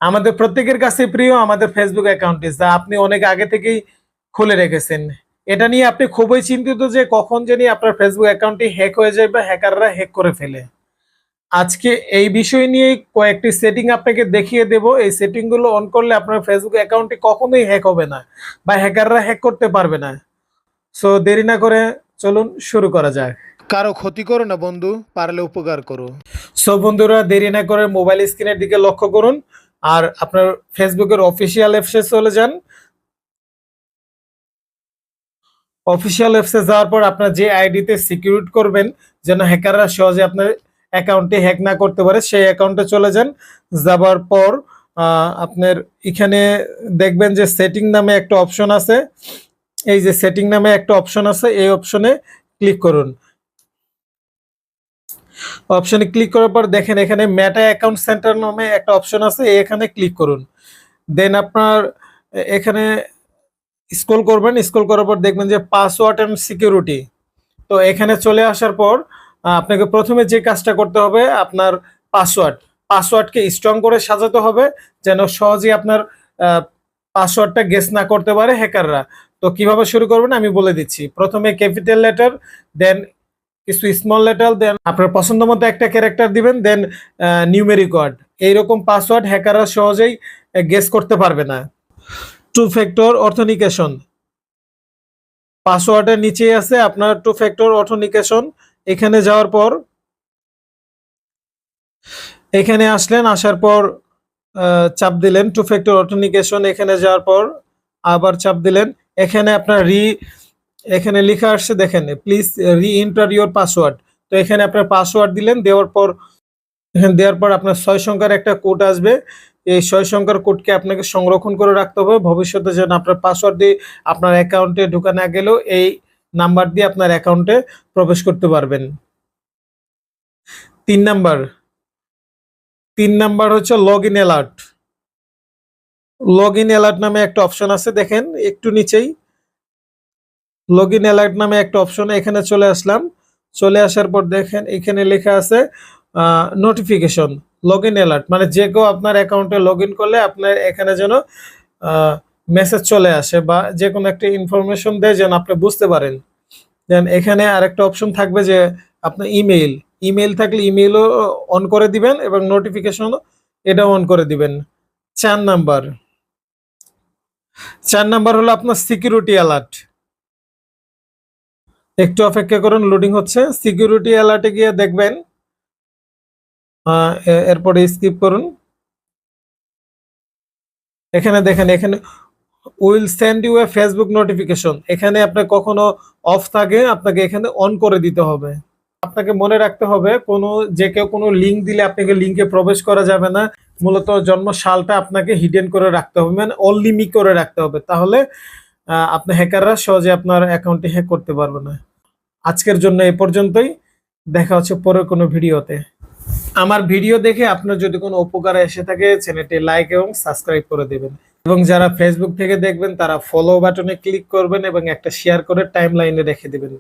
আমাদের প্রত্যেকের কাছে প্রিয় আমাদের ফেসবুক অ্যাকাউন্টটি যা আপনি অনেক আগে থেকেই খুলে রেখেছেন। এটা নিয়ে আপনি খুবই চিন্তিত যে কখন জানি আপনার ফেসবুক অ্যাকাউন্টটি হ্যাক হয়ে যায় বা হ্যাকাররা হ্যাক করে ফেলে। আজকে এই বিষয় নিয়ে কয়েকটি সেটিং আপনাকে দেখিয়ে দেব। এই সেটিং গুলো অন করলে আপনার ফেসবুক অ্যাকাউন্টটি কখনোই হ্যাক হবে না বা হ্যাকাররা হ্যাক করতে পারবে না। সো দেরি না করে চলুন শুরু করা যাক। কারো ক্ষতি করো না বন্ধু, পারলে উপকার করো। সো বন্ধুরা, দেরি না করে মোবাইল স্ক্রিনের দিকে লক্ষ্য করুন আর আপনার ফেসবুকের অফিসিয়াল অ্যাপসে চলে যান। অফিসিয়াল অ্যাপসে যাওয়ার পর আপনার যে আইডিতে সিকিউরিট করবেন যেন হ্যাকাররা সহজে আপনার অ্যাকাউন্টে হ্যাক না করতে পারে, সেই অ্যাকাউন্টে চলে যান। যাবার পর আপনার এখানে দেখবেন যে সেটিং নামে একটা অপশন আছে। এই যে সেটিং নামে একটা অপশন আছে, এই অপশনে ক্লিক করুন। অপশনে ক্লিক করার পর দেখেন এখানে মেটা অ্যাকাউন্ট সেন্টার নামে একটা অপশন আছে, এখানে ক্লিক করুন। দেন আপনার এখানে স্ক্রল করবেন, স্ক্রল করার পর দেখবেন যে পাসওয়ার্ড এন্ড সিকিউরিটি। তো এখানে চলে আসার পর আপনাকে প্রথমে যে কাজটা করতে হবে, আপনার পাসওয়ার্ডকে স্ট্রং করে সাজাতে হবে যেন সহজেই আপনার পাসওয়ার্ডটা গেস না করতে পারে হ্যাকাররা। তো কিভাবে শুরু করবেন আমি বলে দিচ্ছি। প্রথমে ক্যাপিটাল লেটার, দেন কিছু স্মল লেটার, দেন আপনার পছন্দ মতো একটা ক্যারেক্টার দিবেন, দেন নিউমেরিক ওয়ার্ড। এইরকম পাসওয়ার্ড হ্যাকাররা সহজেই গেস করতে পারবে না। টু ফ্যাক্টর অথেন্টিকেশন, পাসওয়ার্ডের নিচেই আছে আপনার টু ফ্যাক্টর অথেন্টিকেশন। এখানে যাওয়ার পর এখানে আসলেন, আসার পর চাপ দিলেন টু ফ্যাক্টর অথেন্টিকেশন। এখানে যাওয়ার পর আবার চাপ দিলেন। এখানে আপনার এখানে লেখা আসছে দেখেন, প্লিজ রি এন্টার ইউর পাসওয়ার্ড। তো এখানে আপনার পাসওয়ার্ড দিলেন, দেওয়ার পর এখানে দেওয়ার পর আপনার 6 সংখ্যার একটা কোড আসবে। এই 6 সংখ্যার কোডকে আপনাকে সংরক্ষণ করে রাখতে হবে, ভবিষ্যতে যেন আপনার পাসওয়ার্ড দিয়ে আপনার অ্যাকাউন্টে ঢোকা না গেলেও এই নাম্বার দিয়ে আপনার অ্যাকাউন্টে প্রবেশ করতে পারবেন। 3 নাম্বার হচ্ছে log in alert. Log in alert নামে একটা অপশন আছে, দেখেন একটু নিচেই লগ ইন অ্যালার্ট নামে একটা অপশন। এখানে চলে আসলাম। চলে আসার পর দেখেন এখানে লেখা আছে নোটিফিকেশন লগ ইন অ্যালার্ট, মানে যে কেউ আপনার অ্যাকাউন্টে লগ ইন করলে আপনার এখানে যেন মেসেজ চলে আসে বা যে কোনো একটা ইনফরমেশন দেয় যেন আপনি বুঝতে পারেন। দেন এখানে আরেকটা অপশন থাকবে যে আপনার ইমেইল থাকলে ইমেইলও অন করে দিবেন এবং নোটিফিকেশন এটাও অন করে দিবেন। 4 নাম্বার হলো আপনার সিকিউরিটি অ্যালার্ট। একটু অপেক্ষা করুন, লোডিং হচ্ছে। সিকিউরিটি অ্যালার্টে গিয়ে দেখবেন, এরপরে স্কিপ করুন। এখানে দেখেন, এখানে will send you a Facebook notification. এখানে আপনার কখনো অফ থাকে, আপনাকে এখানে অন করে দিতে হবে। আপনাকে মনে রাখতে হবে যে কেউ কোনো লিঙ্ক দিলে আপনাকে লিঙ্কে প্রবেশ করা যাবে না। মূলত জন্ম সালটা আপনাকে হিডেন করে রাখতে হবে, মানে অনলি মি করে রাখতে হবে, তাহলে আপনার হ্যাকাররা সহজে আপনার অ্যাকাউন্টটি হ্যাক করতে পারবে না। আজকের জন্য এই পর্যন্তই, দেখা হচ্ছে পরের কোনো ভিডিওতে। আমার ভিডিও দেখে আপনার যদি কোনো উপকার এসে থাকে চ্যানেলটি লাইক এবং সাবস্ক্রাইব করে দেবেন, এবং যারা ফেসবুক থেকে দেখবেন তারা ফলো বাটনে ক্লিক করবেন এবং একটা শেয়ার করে টাইম লাইনে রেখে দেবেন।